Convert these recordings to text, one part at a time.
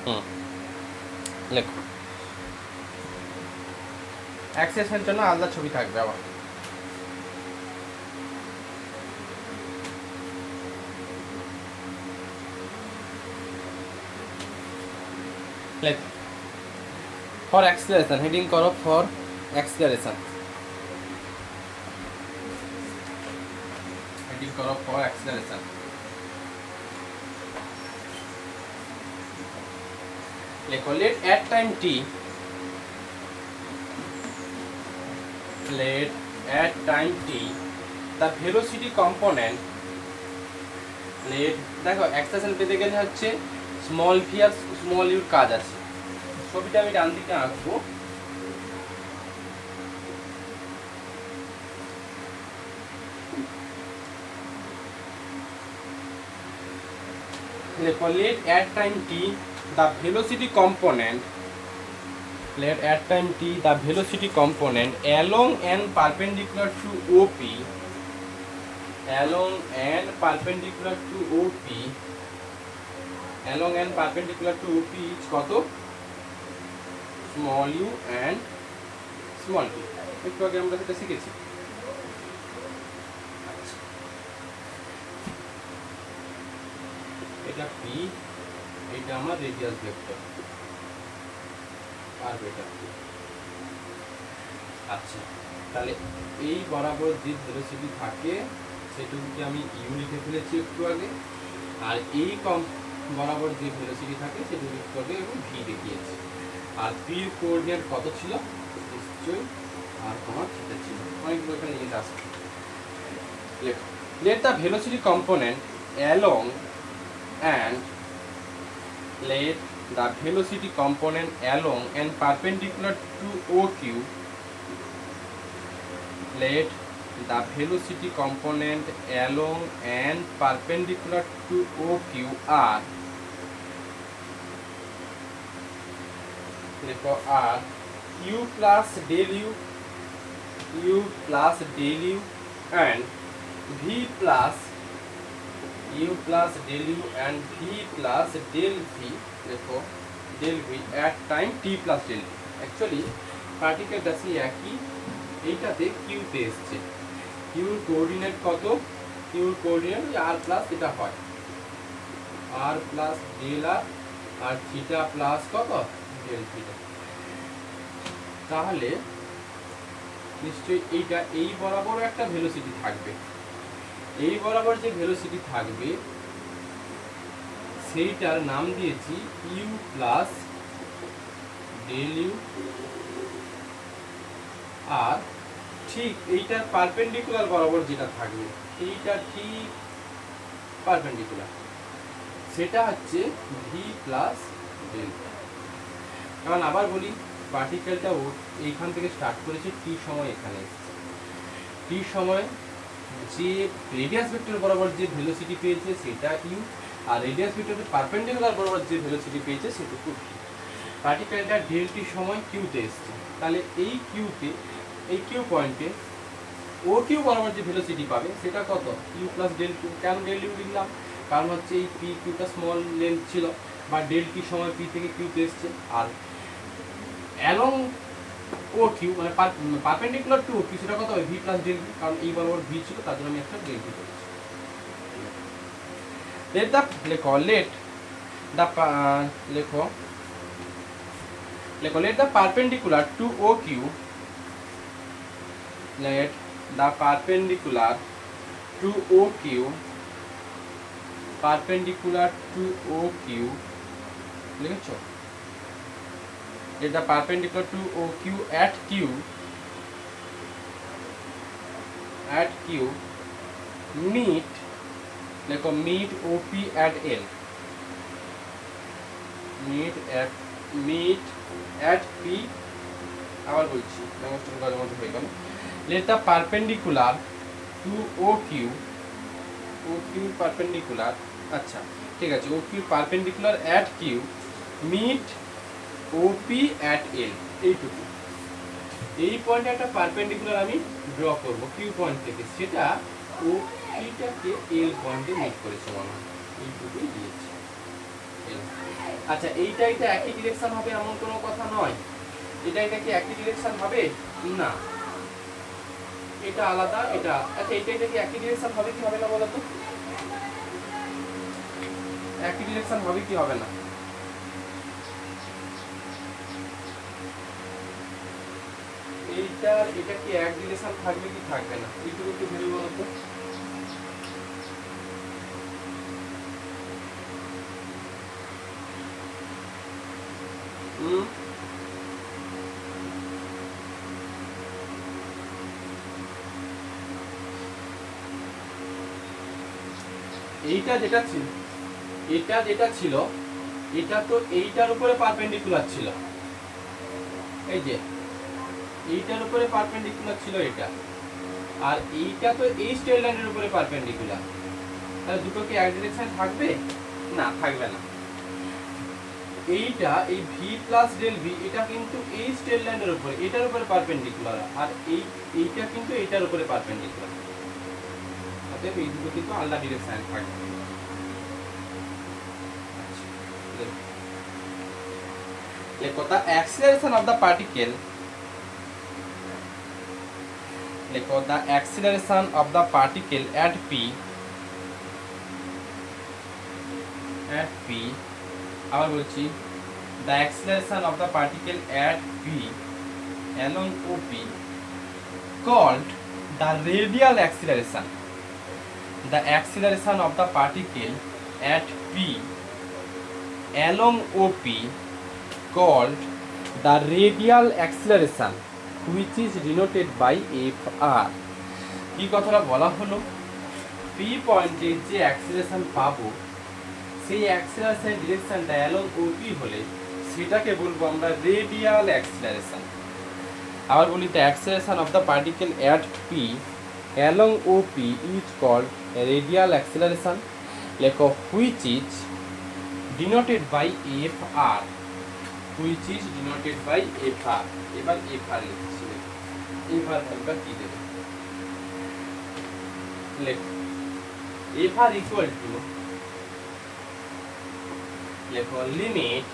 হুম, লেখো। অ্যাক্সেসের জন্য আলাদা ছবি থাকবে আবার। লেখো ফর অ্যাক্সিলারেশন, হেডিং করো ফর অ্যাক্সিলারেশন, হেডিং করো ফর অ্যাক্সিলারেশন। লেখো let at time t, let at time t the velocity component, let দেখো এক্সটেনশন পেতে গেলে হচ্ছে স্মল ভি আর স্মল ইউর কাজ আছে। ছবিটা আমি ডান দিকে আঁকবো। লেখো let at time t the velocity component, let at time t the velocity component along and perpendicular to OP, along and perpendicular to OP, along and perpendicular to OP is কত small u and small p। একটু আগে আমরা সেটা শিখেছি। এটা p, এটা আমার radius vector আর এটা p। আচ্ছা, তাহলে এই বরাবর যে ভেলোসিটি থাকে সেটুকুকে আমি ইউ লিখে ফেলেছি একটু আগে, আর এই কম বরাবর যে ভেলোসিটি থাকে সেটুকু একটু আগে এবং ভি দেখিয়েছি। আর পির কোঅর্ডিনেট কত ছিল নিশ্চয়ই আর তোমার থিটা ছিল, অনেকগুলো এখানে লিখে আসবে। লেখো let the velocity component along and let the velocity component along and perpendicular to OQ, let the velocity component along and perpendicular to OQ are, লেখো আর u plus del u plus del u and v plus u plus del u and v plus del v, লেখো del v at time t plus del v। Actually পার্টিকেলটা সেই একই, এইটাতে Q তে এসছে। কিউর coordinate কত, কিউর coordinate আর plus এটা হয় আর প্লাস ডেল আর আর থিটা প্লাস কত ডেল থিটা। তাহলে নিশ্চয়ই এইটা এই বরাবর একটা ভেলোসিটি থাকবে, এই বরাবর যে ভেলোসিটি থাকবে সেইটার নাম দিয়েছি ইউ প্লাস ডেল ইউ। আর ঠিক এইটার পারপেন্ডিকুলার বরাবর যেটা থাকবে এইটা ঠিক পারপেন্ডিকুলার, সেটা হচ্ছে ভি প্লাস ডেল। কারণ আবার বলি পার্টিকেলটাও এইখান থেকে স্টার্ট করেছে টি সময় এখানে এসেছে, টি সময় যে রেডিয়াস ভেক্টর বরাবর যে ভেলোসিটি পেয়েছে সেটা ইউ, আর রেডিয়াস ভেক্টরের পারপেন্ডিকুলার বরাবর যে ভেলোসিটি পেয়েছে সেটুকু ভি। পার্টিকেলটা ডেল টি সময় কিউতে এসছে, তাহলে এই কিউতে এই কিউ পয়েন্টে ও কিউ বরাবর যে ভেলোসিটি পাবে সেটা কত ইউ প্লাস ডেল কিউ। কেন ডেল ইউ লিখলাম, কারণ হচ্ছে এই পি কিউটা স্মল লেন্থ ছিল বা ডেল টি সময় পি থেকে কিউতে এসছে। আর অ্যালং ও কিউ মানে পারপেন্ডিকুলার টু ও কিউ সেটা কত হবে ভি প্লাস ডেল ভি, কারণ এই বরাবর ভি ছিল তার জন্য আমি একটা ডেল ভি করেছি। লেট দ্য লেখো লেট দ্য লেখো লেখো let the perpendicular to OQ, let the perpendicular to OQ, perpendicular to OQ লিখেছো, let the perpendicular to OQ at Q meet, লেখো meet OP at L, meet at P। আবার বলছি demonstration করার মধ্যে হয়ে গেল। let the perpendicular to OQ perpendicular, আচ্ছা ঠিক আছে, OQ perpendicular at Q meet OP at L, এইটুকু। এই পয়েন্টে একটা পারপেন্ডিকুলার আমি ড্র করব কিউ পয়েন্ট থেকে, সেটা ও পিটাকে এল পয়েন্টে মিট করেছে মনে হয়, এইটুকুই দিয়েছি। এল। আচ্ছা এইটা এটা একই ডিরেকশন হবে এমন কোনো কথা নয়। এটা এটা কি একই ডিরেকশন হবে? না, এটা আলাদা এটা। আচ্ছা এটা এটা কি একই ডিরেকশন হবে কি হবে না বলো তো? একই ডিরেকশন হবে কি হবে না? এইটার এটা কি এক ডিরেকশন থাকবে কি থাকবে না? এইটুকু একটু ভেবে বলো তো। হুম, এইটা যেটা ছিল, এটা যেটা ছিল এটা তো এইটার উপরে পারপেন্ডিকুলার ছিল। এই যে এইটার উপরে পারপেন্ডিকুলার ছিল এটা, আর এইটা তো এই স্ট্রেট লাইনের উপরে পারপেন্ডিকুলার। তাহলে দুটো কি এক ডিরেকশন থাকবে? না, থাকবে না। এইটা এই ভি প্লাস ডেল ভি এটা কিন্তু এই স্ট্রেট লাইনের উপরে, এটার উপরে পারপেন্ডিকুলার, আর এইটা কিন্তু এটার উপরে পারপেন্ডিকুলার। অতএব এই দুটো কিন্তু আলাদা ডিরেকশন থাকবে। লেখো the acceleration of the particle, লেখো the acceleration of the particle at p, আবার বলছি the acceleration of the particle at p along OP called the radial acceleration. The acceleration of the particle at p along OP called the radial acceleration which is denoted by Fr. কি কথাটা বলা হলো? p পয়েন্টে যে acceleration পাবো সেই acceleration ডিরেকশনটা along OP হলে সেটাকে বলবো আমরা রেডিয়াল অ্যাক্সিলারেশন। আবার বলি the acceleration of the particle at p along OP is called radial acceleration, লেখো which is denoted by Fr, which is denoted by Fr. এবার Fr লিখছি, Fr ভ্যালুটা কি দেবে? লেখো Fr equal to, লেখো limit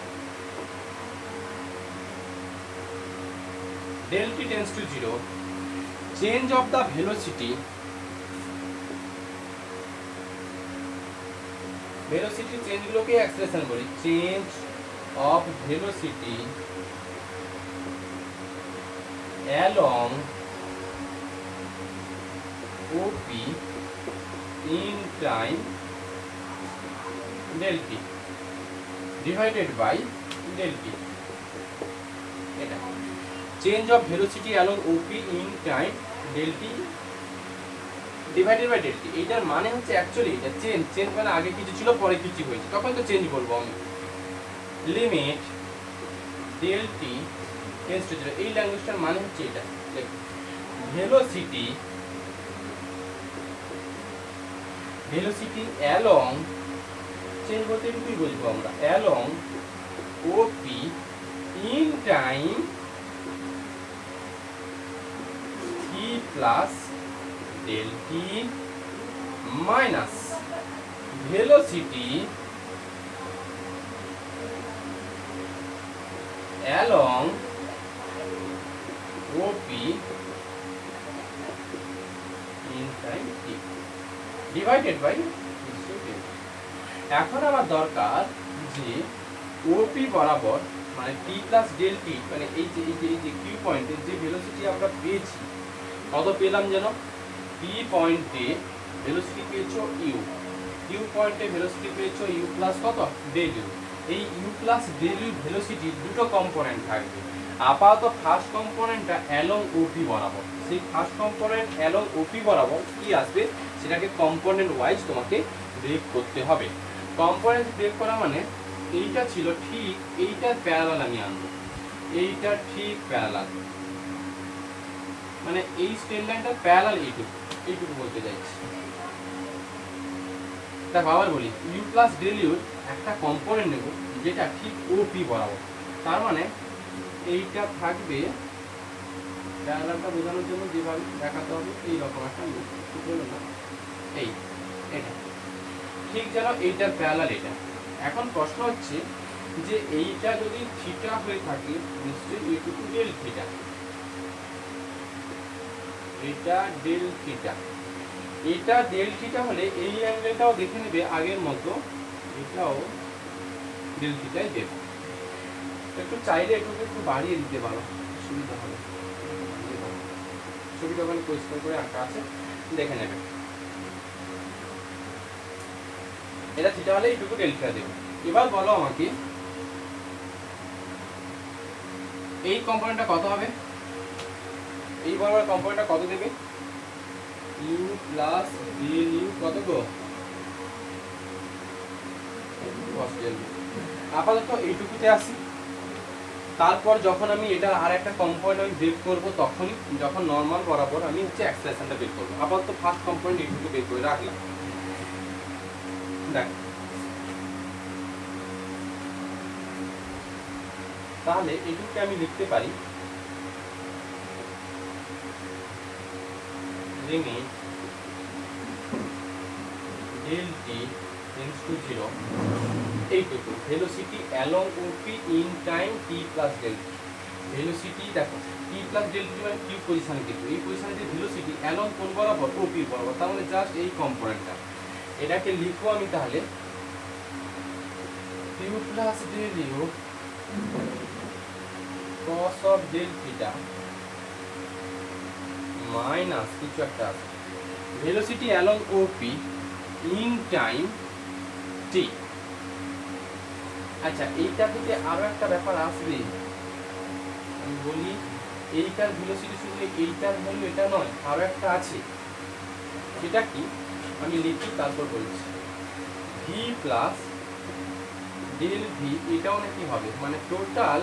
del t tends to 0, change of the velocity, velocity change গুলোকে acceleration বলি, change of velocity along OP in time del t divided by del t. এটা change of velocity along OP in time del t divided by del t. এটার মানে হচ্ছে actually এটা change মানে আগে কিছু ছিল পরে কিছু হয়েছে, তখন তো চেঞ্জ বলবো আমি। Limit del t tends to 0, এই ল্যাঙ্গুয়েজটার মানে হচ্ছে এটা। ভেলোসিটি along, চেঞ্জ বলতে কি বলবো আমরা, along OP in time t plus del t minus velocity along OP in time t divided by এখন আমার দরকার যে OP বরাবর মানে t plus del t মানে এই যে q পয়েন্টে যে ভেলোসিটি আমরা পেয়েছি, কত পেলাম যেন? p পয়েন্টে ভেলোসিটি পেয়েছো u পয়েন্টে ভেলোসিটি পেয়েছো u প্লাস কত del u। এই u প্লাস del u ভেলোসিটির দুটো কম্পোনেন্ট থাকবে। আপাতত ফার্স্ট কম্পোনেন্টটা অ্যালং OP বরাবর, সেই ফার্স্ট কম্পোনেন্ট অ্যালং OP বরাবর কি আসবে সেটাকে কম্পোনেন্ট ওয়াইজ তোমাকে ব্রেক করতে হবে। কম্পোনেন্ট ব্রেক করা মানে এইটা ছিল ঠিক এইটার প্যারালাল আমি আনবো, এইটা ঠিক প্যারালাল, মানে এই স্ট্রেট লাইনটার প্যারালাল এইটুকু বলতে চাইছি। দেখো আবার বলি u প্লাস del u একটা কম্পোনেন্ট নেব যেটা ঠিক OP বরাবর, তার মানে এইটা থাকবে প্যারালালটা বোঝানোর জন্য যেভাবে দেখাতে হবে এই রকম একটা না, এটা ঠিক যেন এইটার প্যারালাল এটা, এখন প্রশ্ন হচ্ছে যে এইটা যদি থিটা হয়ে থাকে নিশ্চয়ই এইটুকু ডেল থিটা, এটা ডেল থিটা, এটা ডেল থিটা হলে এই অ্যাঙ্গেলটাও দেখে নেবে আগের মতো, এটাও ডেল থিটাই দেবে। একটু চাইলে একটু বাড়িয়ে দিতে পারো, সুবিধা হবে। ছবিটা ওখানে পরিষ্কার করে আঁকা আছে, দেখে নেবে। এটা থিটা হলে এইটুকু ডেল থিটা দেবে। এবার বলো আমাকে এই কম্পোনেন্টটা কত হবে, এই বরাবর কম্পোনেন্টটা কত দেবে, ইউ প্লাস ডেল ইউ কত গো, cos ডেল ইউ। আপাতত এইটুকুতে আসি, তারপর যখন আমি এটা আর একটা কম্পোনেন্ট আমি বের করব তখনই, যখন নরমাল বরাবর আমি হচ্ছে এক্সপ্রেশনটা বের করব। আপাতত ফার্স্ট কম্পোনেন্ট এইটুকু বের করে রাখলাম। দেখ তাহলে এইটুকুকে আমি লিখতে পারি limit del t tends to 0, এইটুকু velocity along OP in time t plus del. Velocity দেখো টি প্লাস ডেল টি মানে কিউ পজিশনে, কিন্তু এই পজিশনে যে ভেলোসিটি অ্যালং কোন বরাবর, ওপি বরাবর, তার মানে জাস্ট এই কম্পোনেন্টটা। এটাকে লিখবো আমি তাহলে q plus del u cos of del theta minus কিছু একটা আছে velocity along OP in time t. আচ্ছা এইটা থেকে আরো একটা ব্যাপার আসবে, আমি বলি এইটার ভেলোসিটি শুধু এইটার ভ্যালু এটা নয়, আরো একটা আছে, সেটা কি আমি লিখি তারপর বলছি। ভি প্লাস ডেল ভি এটাও নাকি হবে, মানে টোটাল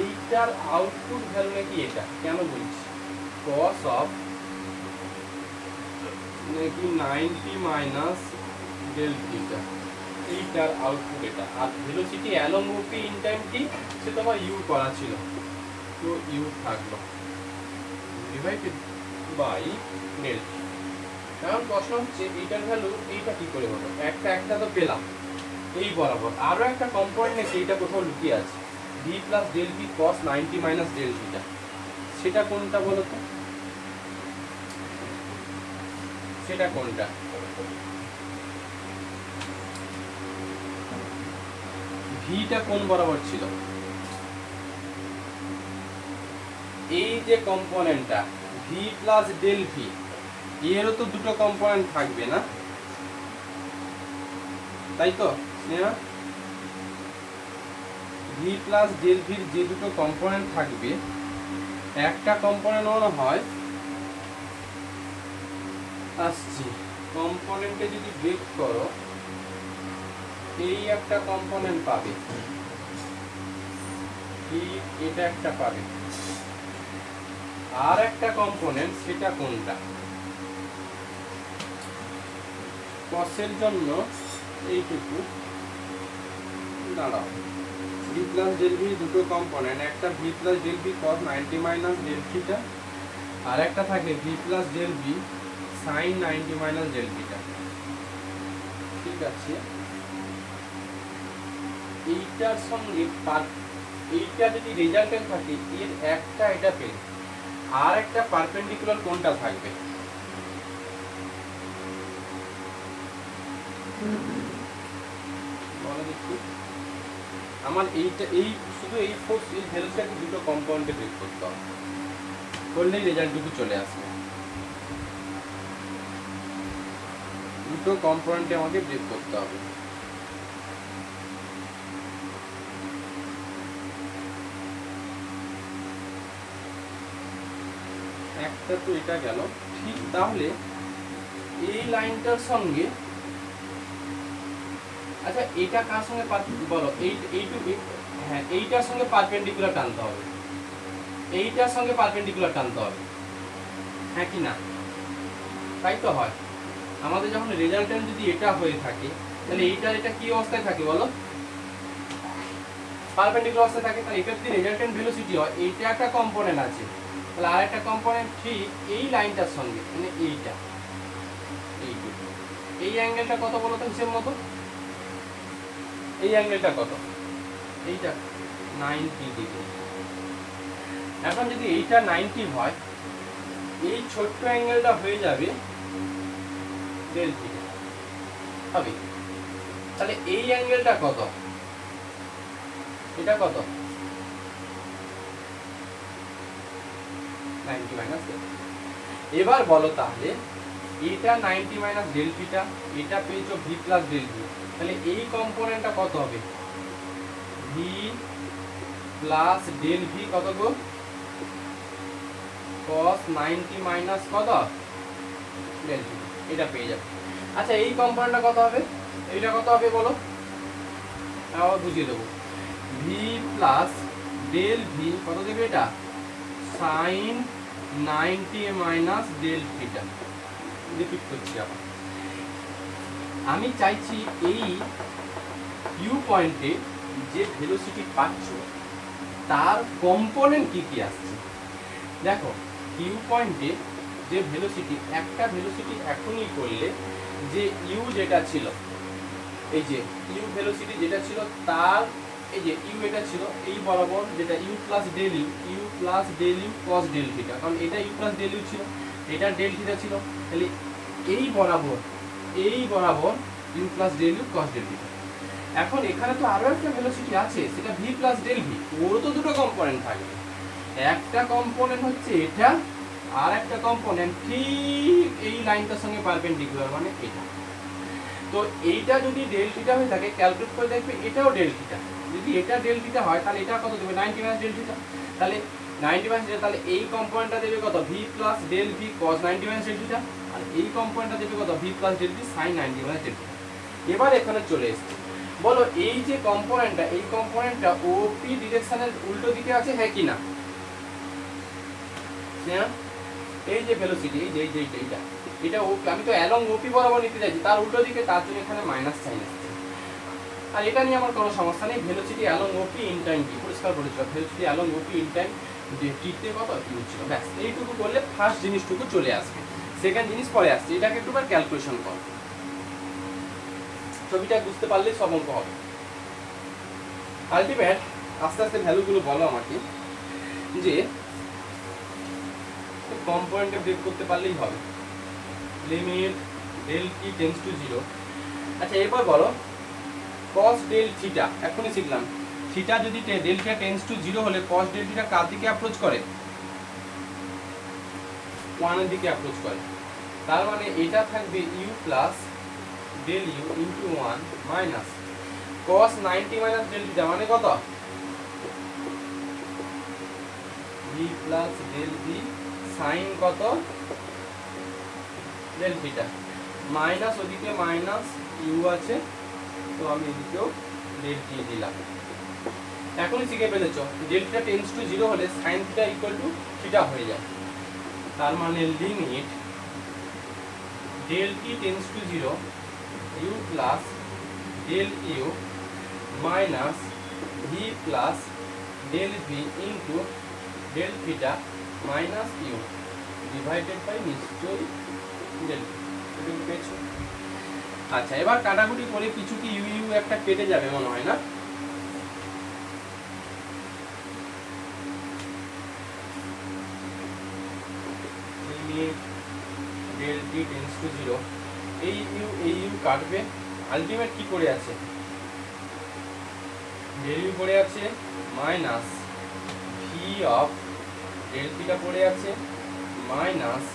এইটার আউটপুট ভ্যালু নাকি এটা, কেন বলছি cos অফ নাকি 90 মাইনাস ডেল থিটা, এইটার আউটপুট এটা। আর velocity along OP in time t সে তোমার ইউ করা ছিল, তো ইউ থাকলো ডিভাইডেড বাই ডেল টি। এখন প্রশ্ন হচ্ছে এইটার ভ্যালু এইটা কি করে হলো, একটা তো পেলাম এই বরাবর, আরো একটা কম্পোনেন্ট নেই, এইটা কোথাও লুকিয়ে আছে, v plus del v cos 90 minus del theta, সেটা কোনটা বলো তো, সেটা কোনটা? ভিটা কোন বরাবর ছিল, এই যে কম্পোনেন্টটা ভি প্লাস ডেল ভি, এরও তো দুটো কম্পোনেন্ট থাকবে না, তাই তো স্নেহা? ভি প্লাস ডেল ভির যে দুটো কম্পোনেন্ট থাকবে, একটা কম্পোনেন্ট মনে হয় আসছি, কম্পোনেন্টে যদি ব্রেক করো এই একটা কম্পোনেন্ট পাবে, এটা একটা পাবে, আর একটা কম্পোনেন্ট সেটা কোনটা, কসের জন্য এইটুকু দাঁড়াও, ভি প্লাস ডেল ভি দুটো কম্পোনেন্ট, একটা v plus del v cos 90 minus del theta, আর একটা থাকে v plus del v sin 90 minus del theta. ঠিক আছে, এইটার সঙ্গে এইটা যদি রেজাল্টেন্ট থাকে এর একটা এটা পেন, আর একটা পারপেন্ডিকুলার কোনটা থাকবে, বলো দেখি। আমার এইটা এই শুধু এই ফোর্স এই ভেলোসিটি দুটো কম্পাউন্ডে ব্রেক করতে হবে, করলেই রেজাল্টটুকু চলে আসবে। দুটো কম্পাউন্ডে আমাকে ব্রেক করতে হবে। একটা তো এটা গেল, ঠিক তাহলে এই লাইনটার সঙ্গে, আচ্ছা এটা কার সঙ্গে বলো, এইটুকু, হ্যাঁ এইটার সঙ্গে পারপেন্ডিকুলার টানতে হবে, এইটার সঙ্গে পারপেন্ডিকুলার টানতে হবে, হ্যাঁ কি না? তাই তো হয়। আমাদের যখন রেজাল্টেন্ট যদি এটা হয়ে থাকে তাহলে এটা কি অবস্থায় থাকে বলো, পারপেন্ডিকুলার অবস্থায় থাকে। তাহলে এটা যদি রেজাল্টেন্ট ভেলোসিটি হয়, এইটা একটা কম্পোনেন্ট আছে, তাহলে আর একটা কম্পোনেন্ট ঠিক এই লাইনটার সঙ্গে, মানে এইটা, এইটুকু, এই অ্যাঙ্গেলটা কত বলো তো হিসেব মতো, এই অ্যাঙ্গেলটা কত? এইটা 90 ডিগ্রি। এখন যদি এইটা 90 হয়, এই ছোট্ট অ্যাঙ্গেলটা হয়ে যাবে ডেল থিটা হবে। তাহলে এই অ্যাঙ্গেলটা কত? এটা কত? 90 মাইনাস ডেল। এবার বলো তাহলে এটা 90 মাইনাস ডেল থিটা, এটা পেয়েছো ভি প্লাস ডেল ভি, তাহলে এই কম্পোনেন্টটা কত হবে? ভি প্লাস ডেল ভি কত গো? cos 90 মাইনাস কত? ডেল থিটা, এটা পেয়ে যাবে। আচ্ছা এই কম্পোনেন্টটা কত হবে? এইটা কত হবে বলো? আবার বুঝিয়ে দেবো। ভি প্লাস ডেল ভি কত দেবে এটা? sin 90 minus del theta. Repeat করছি আবার, আমি চাইছি এই কিউ পয়েন্টে যে ভেলোসিটি পাচ্ছ তার কম্পোনেন্ট কি কি আসছে। দেখো কিউ পয়েন্টে যে ভেলোসিটি, একটা ভেলোসিটি এখনই করলে যে ইউ যেটা ছিল, এই যে ইউ ভেলোসিটি যেটা ছিল তার এই যে ইউ এটা ছিল এই বরাবর, যেটা u plus del u, u plus del u cos del theta, কারণ এটা ইউ প্লাস ডেল ইউ ছিল, এটা ডেল থিটা ছিল, তাহলে এই বরাবর u plus del u cos del theta. এখন এখানে তো আরো একটা ভেলোসিটি আছে, সেটা ভি প্লাস ডেল ভি, ওর তো দুটো কম্পোনেন্ট থাকবে, একটা কম্পোনেন্ট হচ্ছে এটা, আর একটা কম্পোনেন্ট ঠিক এই লাইনটার সঙ্গে পারপেন্ডিকুলার, মানে এটা। তো এইটা যদি ডেল থিটা হয়ে থাকে, ক্যালকুলেট করে দেখবে এটাও ডেল থিটা। যদি এটা ডেল থিটা হয় তাহলে এটা কত দেবে? 90 মাইনাস ডেল থিটা। তাহলে 90 মাইনাস ডেল, তাহলে এই কম্পোনেন্টটা দেবে কত? V plus del v cos 90 minus del theta, আর এই কম্পোনেন্টটা দেবে কত? V plus del v sin 90 minus del theta. এবার এখানে চলে এসেছে, বলো এই যে কম্পোনেন্টটা, এই কম্পোনেন্টটা ওপি ডিরেকশনের উল্টো দিকে আছে, হ্যাঁ কি না? হ্যাঁ, এই যে ভেলোসিটি, এই যে এইটা, এটা আমি তো অ্যালং ওপি বরাবর নিতে চাইছি, তার উল্টো দিকে, তার জন্য এখানে মাইনাস সাইন আসছে। আর এটা নিয়ে আমার কোনো সমস্যা নেই, velocity along OP in time কি পরিষ্কার করেছিল, velocity along OP in time যে টিতে কত ইউ ছিল, ব্যাস এইটুকু করলে ফার্স্ট জিনিসটুকু চলে আসবে, সেকেন্ড জিনিস পরে আসছে। এটাকে একটুবার ক্যালকুলেশন কর, ছবিটা বুঝতে পারলেই সব অঙ্ক হবে। আলটিমেট আস্তে আস্তে ভ্যালুগুলো বলো আমাকে, যে কম্পোনেন্টে ব্রেক করতে পারলেই হবে। Limit del t tends to 0। আচ্ছা এরপর বলো cos ডেল থিটা, এখনই শিখলাম, থিটা যদি ডেল থিটা টেন্ডস টু 0 হলে cos ডেল থিটা কার দিকে অ্যাপ্রোচ করে? 1 এর দিকে অ্যাপ্রোচ করে। তার মানে এটা থাকবে u plus del u into 1 minus cos 90 minus del theta, মানে কত? v plus del v sin কত? ডেল থিটা, মাইনাস ওদিকে মাইনাস ইউ আছে, তো আমি এদিকেও ডেল টি দিলাম। এখনই শিখে ফেলেছো ডেল থিটা টেন্ডস টু 0 হলে sin theta equal to theta হয়ে যায়। তার মানে limit del t tends to 0 u plus del u minus v plus del v into del theta minus u divided by নিশ্চয়ই ডেল টি পেয়েছো। আচ্ছা এবার কাটাকুটি করে কিছু কি ইউ ইউ একটা কেটে যাবে মনে হয় না? Limit del t tends to 0, এই ইউ কাটবে, আলটিমেট কি পড়ে আছে? ডেল ইউ পড়ে আছে minus v of del theta পড়ে আছে minus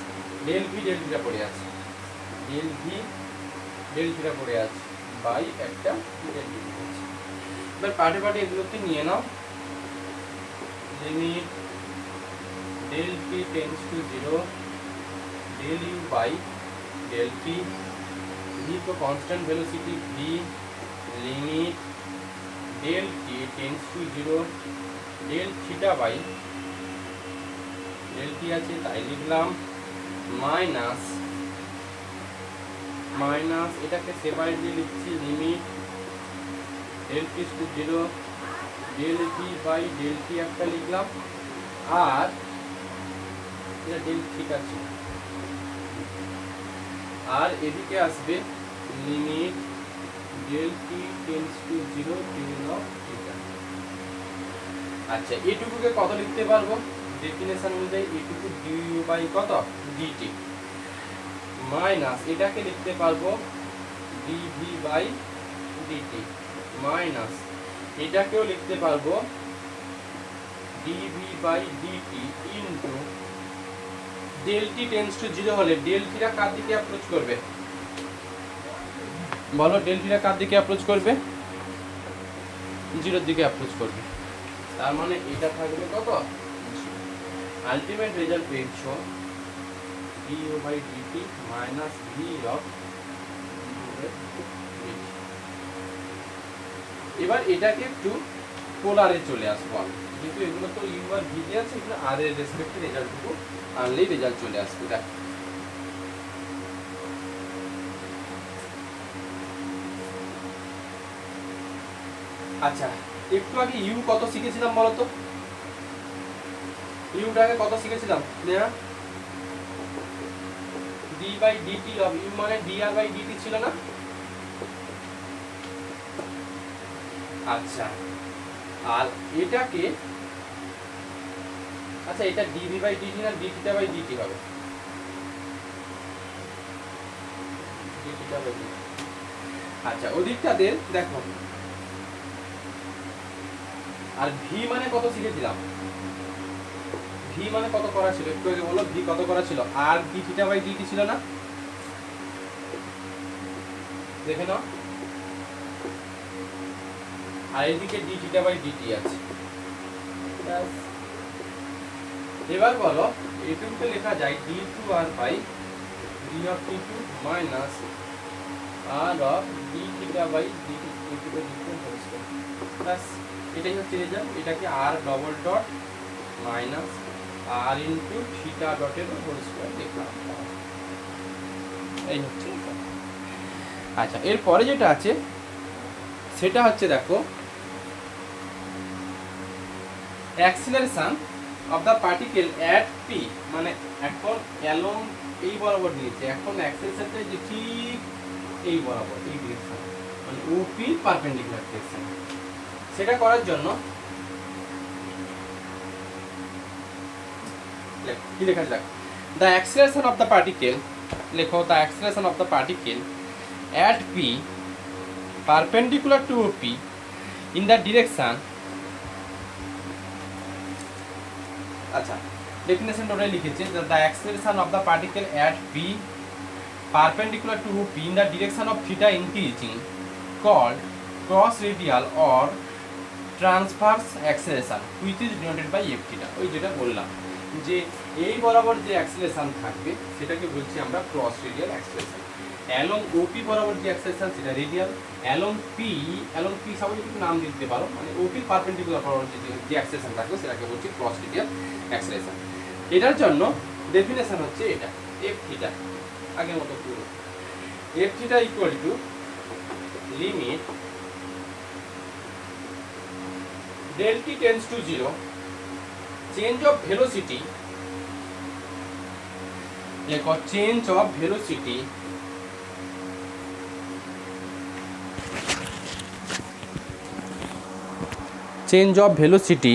del v del theta পড়ে আছে, ডেল ভি ডেল থিটা পড়ে আছে বাই একটা ডেল ভি পড়েছে। এবার পার্টে পার্টে এগুলোকে নিয়ে নাও। Limit del t tends to 0 del u by del t, v তো constant velocity v, limit del t tends to 0 del theta by del t আছে তাই লিখলাম, মাইনাস মাইনাস এটাকে সেপারেট দিয়ে লিখছি, limit del t to 0 del v by del t একটা লিখলাম, আর এটা ডেল থিটা ছিল, আর এদিকে আসবে limit del t tends to 0 tan of theta. আচ্ছা এটুকুকে কত লিখতে পারবো ডেফিনেশন অনুযায়ী, এটুকু ডিউ বাই কত ডিটি মাইনাস এটাকে লিখতে পারবো ডিভি বাই ডিটি মাইনাস এটাকেও লিখতে পারবো dv by dt into del t tends to 0 হলে ডেল টিটা কার দিকে অ্যাপ্রোচ করবে বলো, ডেল টিটা কার দিকে অ্যাপ্রোচ করবে 0 এর দিকে অ্যাপ্রোচ করবে। তার মানে এটা থাকবে কত, আলটিমেট রেজাল্ট পেয়েছো du বাই dt মাইনাস v অফ এবার এটাকে একটু পোলারে চলে আসবো আমি, কিন্তু এগুলো তো ইউ আর ভি আছে, এগুলো আর এর রেসপেক্টে রেজাল্টটুকু আনলেই রেজাল্ট চলে আসবে। দেখ আচ্ছা একটু আগে ইউ কত শিখেছিলাম বলতো, ইউটাকে কত শিখেছিলাম নেয়া d by dt of u মানে ডি আর বাই ডিটি ছিল না। আচ্ছা আর এটাকে আচ্ছা এটা ডিভি বাই ডিটি না ডিটিটা বাই ডিটি হবে, ডিটিটা বাই ডিটি। আচ্ছা ওদিকটাতে দেখো আর ভি মানে কত শিখেছিলাম, ভি মানে কত করা ছিল একটু আগে বলো, ভি কত করা ছিল আর ডি থিটা বাই ডিটি ছিল না, দেখে নাও। আর এদিকে ডি থিটা বাই ডিটি আছে। এবার বলো এটুকুতে লেখা যায় d two r by d of t two minus r of d theta by dt এটুকু ডিফারেন্স হচ্ছে প্লাস এটাই হচ্ছে রেজাল্ট, এটাকে r double dot minus r into theta ডটের হোল স্কয়ার লিখলাম, এই হচ্ছে। আচ্ছা এরপরে যেটা আছে সেটা হচ্ছে দেখো acceleration of the particle at P, মানে এখন অ্যালং এই বরাবর নিয়েছে, এখন অ্যাক্সিলারেশনটা যে ঠিক এই বরাবর এই ডিরেকশন মানে ওপি পারপেন্ডিকুলার ডিরেকশন। সেটা করার জন্য কি লেখা যাক, the acceleration of the particle, লেখো the acceleration of the particle at p perpendicular to OP in the direction, আচ্ছা ডেফিনেশন ওটাই লিখেছে যে the acceleration of the particle at p perpendicular to OP in the direction of theta increasing called cross radial or transverse acceleration which is denoted by f theta। ওই যেটা বললাম যে এই বরাবর যে অ্যাক্সিলারেশন থাকবে সেটাকে বলছি আমরা ক্রস রেডিয়াল অ্যাক্সিলারেশন। অ্যালং ওপি বরাবর যে অ্যাক্সিলারেশন সেটা রেডিয়াল, অ্যালং পি সবাই কিছু নাম দিতে পারো, মানে ওপি পারপেন্ডিকুলার বরাবর যে অ্যাক্সিলারেশন থাকবে সেটাকে বলছি ক্রস রেডিয়াল অ্যাক্সিলারেশন। এটার জন্য ডেফিনেশন হচ্ছে এটা এফ থিটা, আগের মতো পুরো f theta equal to limit del t tends to 0 change of velocity, লেখো change of velocity change of velocity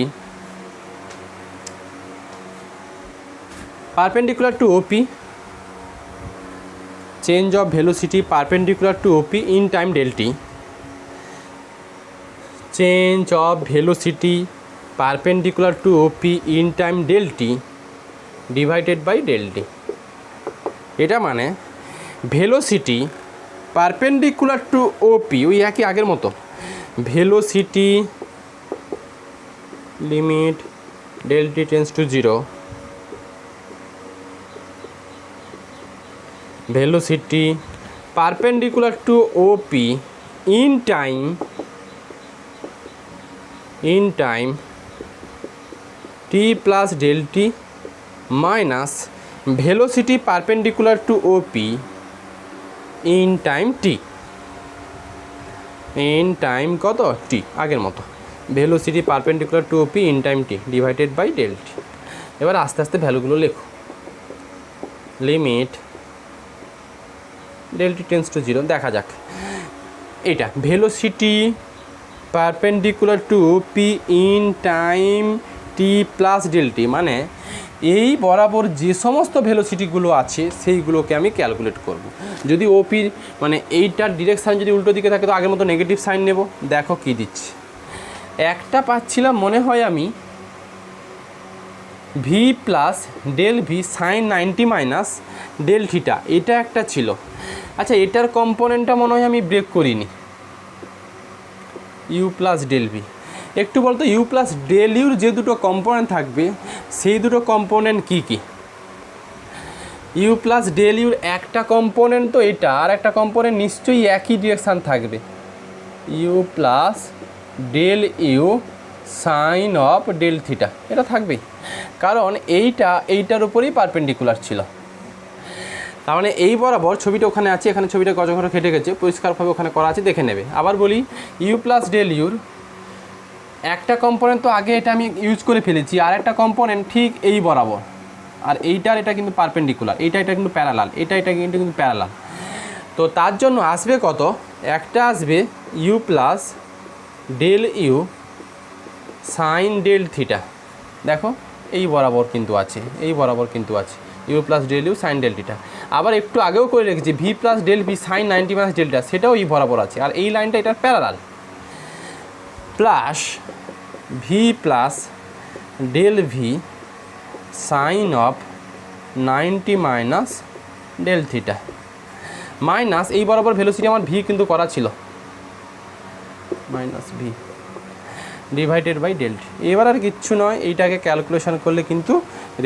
perpendicular to OP, change of velocity perpendicular to OP in time del t, change of velocity perpendicular to OP in time del t divided by del t। এটা মানে velocity perpendicular to OP ওই একই আগের মতো velocity limit del t tends to 0 velocity perpendicular to OP in time t plus del t minus velocity perpendicular to OP in time t, in time কত t আগের মতো velocity perpendicular to OP in time t divided by del t. এবার আস্তে আস্তে ভ্যালুগুলো লেখো, limit del t tends to 0 দেখা যাক এটা velocity perpendicular to P in time t plus del t, মানে এই বরাবর যে সমস্ত ভেলোসিটিগুলো আছে সেইগুলোকে আমি ক্যালকুলেট করব। যদি ওপির মানে এইটার ডিরেকশান যদি উল্টো দিকে থাকে তো আগের মতো নেগেটিভ সাইন নেব। দেখো কী দিচ্ছি, একটা পাচ্ছিলাম মনে হয় আমি v plus del v sine 90 minus del theta, এটা একটা ছিল। আচ্ছা এটার কম্পোনেন্টটা মনে হয় আমি ব্রেক করিনি, ইউ প্লাস ডেল ভি। একটু বলতো ইউ প্লাস ডেল ইউর যে দুটো কম্পোনেন্ট থাকবে সেই দুটো কম্পোনেন্ট কী কী? ইউ প্লাস ডেল ইউর একটা কম্পোনেন্ট তো এটা, আর একটা কম্পোনেন্ট নিশ্চয়ই একই ডিরেকশান থাকবে, u plus del u sine of del theta, এটা থাকবেই, কারণ এইটার উপরেই পারপেন্ডিকুলার ছিল। তার মানে এই বরাবর ছবিটা ওখানে আছে, এখানে ছবিটা গজঘর কেটে গেছে, পরিষ্কারভাবে ওখানে করা আছে, দেখে নেবে। আবার বলি ইউ প্লাস ডেল ইউর একটা কম্পোনেন্ট তো আগে এটা আমি ইউজ করে ফেলেছি, আর একটা কম্পোনেন্ট ঠিক এই বরাবর, আর এটা কিন্তু পারপেন্ডিকুলার, এটা কিন্তু প্যারালাল, এটা কিন্তু প্যারালাল। তো তার জন্য আসবে কত, একটা আসবে u plus del u sine del theta, দেখো এই বরাবর কিন্তু আছে, এই বরাবর কিন্তু আছে u plus del u sine del theta. আবার একটু আগেও করে রেখেছি v plus del v sine 90 minus delta, সেটাও এই বরাবর আছে, আর এই লাইনটা এটার parallel, plus v plus del v sine of 90 minus del theta, minus এই বরাবর ভেলোসিটি আমার ভি কিন্তু করা ছিল, minus V divided by del t. এবার আর কিচ্ছু নয়, এইটাকে ক্যালকুলেশন করলে কিন্তু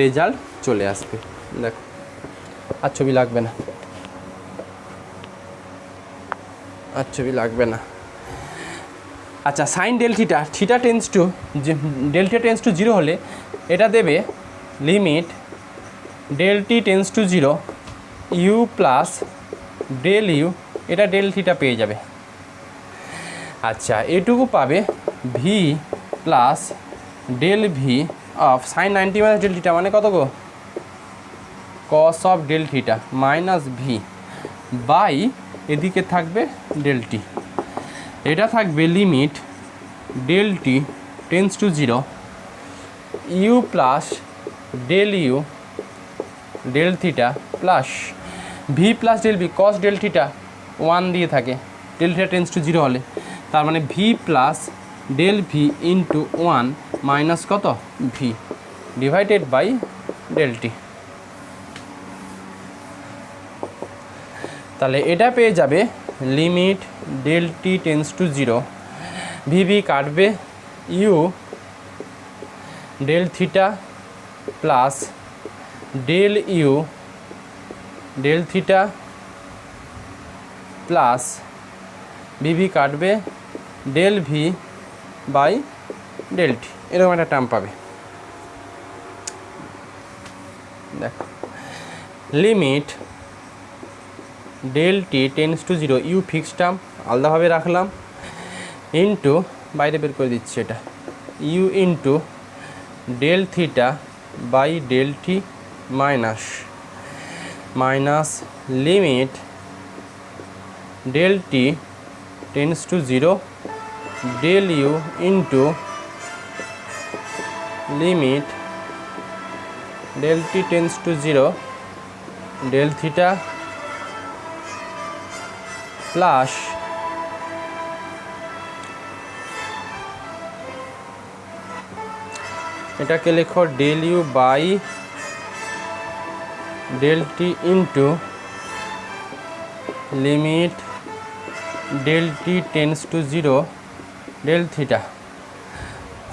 রেজাল্ট চলে আসবে। দেখো আর ছবি লাগবে না, আর ছবি লাগবে না। আচ্ছা sine del theta, theta tends to del theta tends to 0 হলে এটা দেবে limit del t tends to 0 u plus del u, এটা ডেল থিটা পেয়ে যাবে। আচ্ছা এটুকু পাবে v plus del v of sine 90 minus del theta, মানে কত গো, cos of del theta minus v by এদিকে থাকবে ডেল টি, এটা থাকবে limit del t tends to 0 u plus del u del theta plus v plus del v cos del theta 1 দিয়ে থাকে del theta tends to 0 হলে, তার মানে v plus del v into 1 minus কত v divided by del t. তাহলে এটা পেয়ে যাবে limit del t tends to 0, v v কাটবে u del theta plus del u del theta plus v v কাটবে del v by del t, এরকম একটা term পাবে। দেখো limit del t tends to 0 u fix term আলাদাভাবে রাখলাম, ইন্টু বাইরে বের করে দিচ্ছি এটা, u into del theta by del t minus limit del t tends to 0 del u into limit del t tends to 0 del theta plus এটাকে লেখো del u by del t into limit del t tends to 0 del theta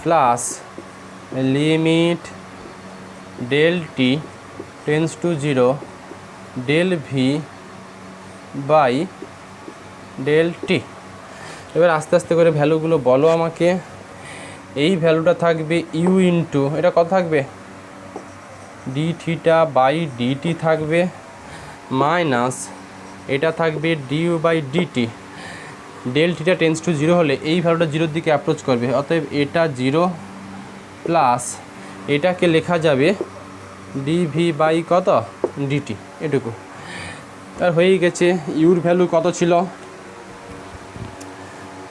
plus limit del t tends to 0 del v by del t. এবার আস্তে আস্তে করে ভ্যালুগুলো বলো আমাকে। এই ভ্যালুটা থাকবে ইউ ইন্টু এটা কত থাকবে ডি থিটা বাই ডিটি থাকবে, মাইনাস এটা থাকবে du by dt, del theta tends to 0 হলে এই ভ্যালুটা 0-র দিকে অ্যাপ্রোচ করবে, অতএব এটা 0 প্লাস এটাকে লেখা যাবে ডিভি বাই কত ডিটি, এটুকু। আর হয়েই গেছে। ইউর ভ্যালু কত ছিল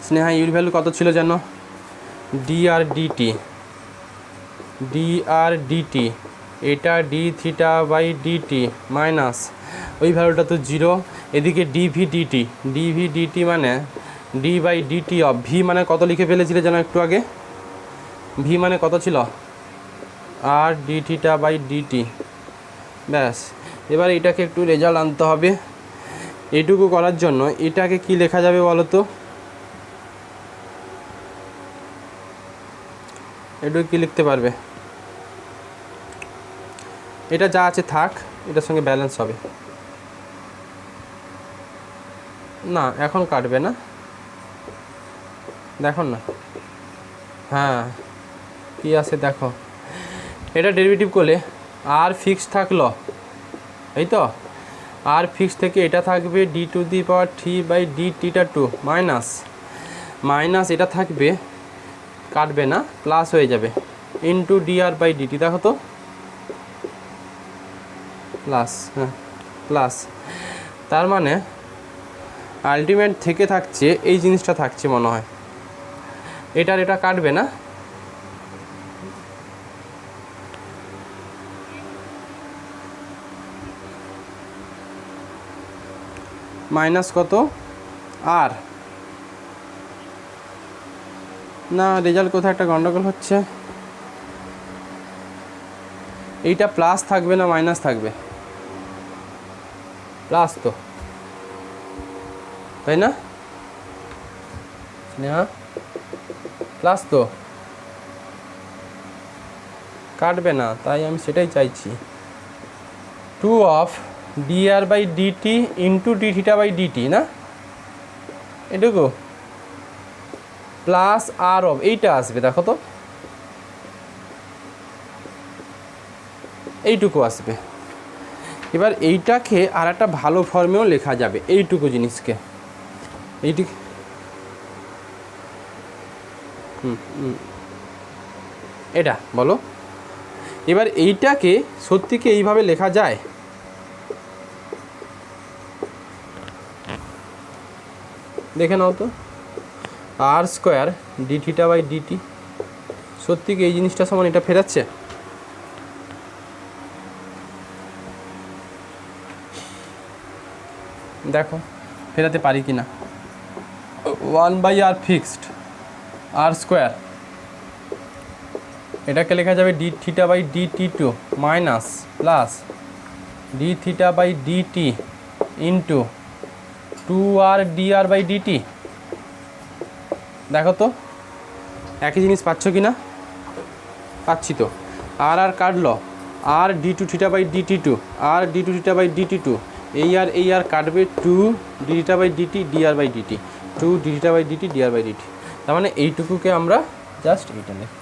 স্নেহা ইউর ভ্যালু কত ছিল যেন, dr/dt এটা d theta by dt minus ওই ভ্যালুটা তো 0, এদিকে ডিভি/ডিটি মানে d/dt অফ ভি মানে কত লিখে ফেলেছিলে যেন একটু আগে, ভি মানে কত ছিল আর ডি থিটা বাই ডিটি। ব্যাস, এবার এটাকে একটু রেজাল্ট আনতে হবে। এইটুকু করার জন্য এটাকে কি লেখা যাবে বলো তো, এটুকু কি লিখতে পারবে? এটা যা আছে থাক, এটার সঙ্গে ব্যালেন্স হবে না, এখন কাটবে না, দেখো না, হ্যাঁ কি আছে দেখো, এটা ডেরিভেটিভ করলে আর ফিক্স থাকলো, এই তো আর ফিক্স থেকে এটা থাকবে d⁻3/dt2 মাইনাস এটা থাকবে, কাটবে না, প্লাস হয়ে যাবে ইন্টু dr/dt, দেখো তো প্লাস, হ্যাঁ প্লাস, তার মানে আলটিমেট থেকে থাকছে এই জিনিসটা থাকছে মনে হয়, এটা কাটবে না, মাইনাস কত আর না, রেজাল্ট কোথায় একটা গন্ডগোল হচ্ছে, এইটা প্লাস থাকবে না মাইনাস থাকবে, প্লাস তো, তাই না স্নেহা, প্লাস তো, কাটবে না, তাই আমি সেটাই চাইছি, 2 অফ dr/dt ইন্টু d⁻/dt না, এটুকু প্লাস আর অফ এইটা আসবে, দেখো তো এইটুকু আসবে। এবার এইটাকে আর একটা ভালো ফর্মেও লেখা যাবে, এইটুকু জিনিসকে, এইটুকু এটা বলো, এবার এইটাকে সত্যি কি এইভাবে লেখা যায়, দেখে নাও তো, r² d⁻/dt সত্যি কি এই জিনিসটা সমান এটা ফেরাচ্ছে, দেখো ফেরাতে পারি কি না, 1/r ফিক্সড r², এটাকে লেখা যাবে d⁻/dt2 minus plus d⁻/dt into 2r dr/dt, দেখো তো একই জিনিস পাচ্ছ কি না, পাচ্ছি তো, আর কাটলো আর d2θ/dt2 আর d2θ/dt2, এই আর কাটবে 2d⁻/dt dr/dt, 2d⁻/dt dr/dt, তার মানে এইটুকুকে আমরা জাস্ট এইটা লিখি,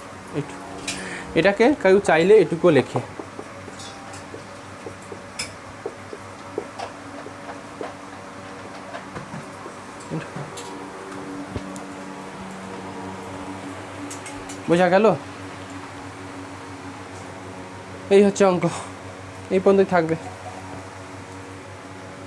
এটাকে কেউ চাইলে এটুকু লেখে, বোঝা গেল? এই হচ্ছে অঙ্ক, এই পর্যন্তই থাকবে।